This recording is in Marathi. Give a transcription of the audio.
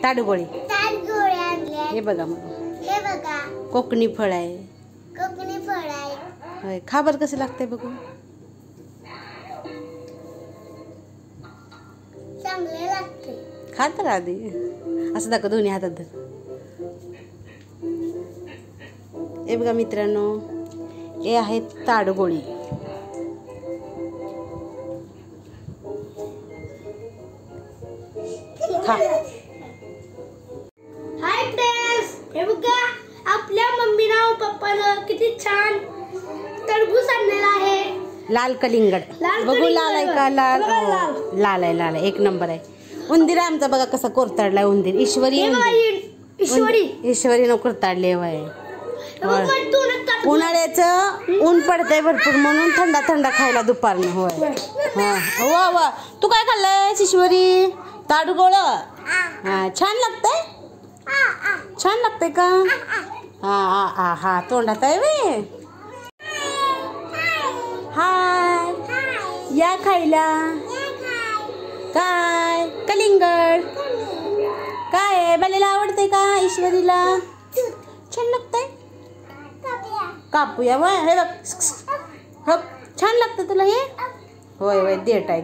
ताडगोळी हे बघा कोकणी फळ आहे होय खा बरं कसं लागतंय बघू चांगले लागते खा तर आधी असं दाखव दोन्ही हातात धर हे बघा मित्रांनो हे आहे ताडगोळी खा हाय फ्रेंड्स हे बघा आपल्या मम्मीनं पप्पानं किती छान टरबूज आणलेला आहे लाल कलिंगड बघू लाल आहे का लाल लाल आहे एक नंबर आहे उंदीर आमचा बघा कसा कोरताडलाय उंदीर ईश्वरी ईश्वरीनं कोरताडले आहे उन्हाळ्याचं ऊन पडतंय भरपूर म्हणून थंडा थंडा खायला दुपारनं होय हा वा तू काय खाल्लंय ईश्वरी ताडगोळ हा छान लागतंय का हा हा तोंडात आहे वे हाय या खायला काय कलिंगड काय आहे बालेला आवडते का ईश्वरीला छान लागतंय कापूया वय हे बघ छान लागतं तुला हे होय देठ आहे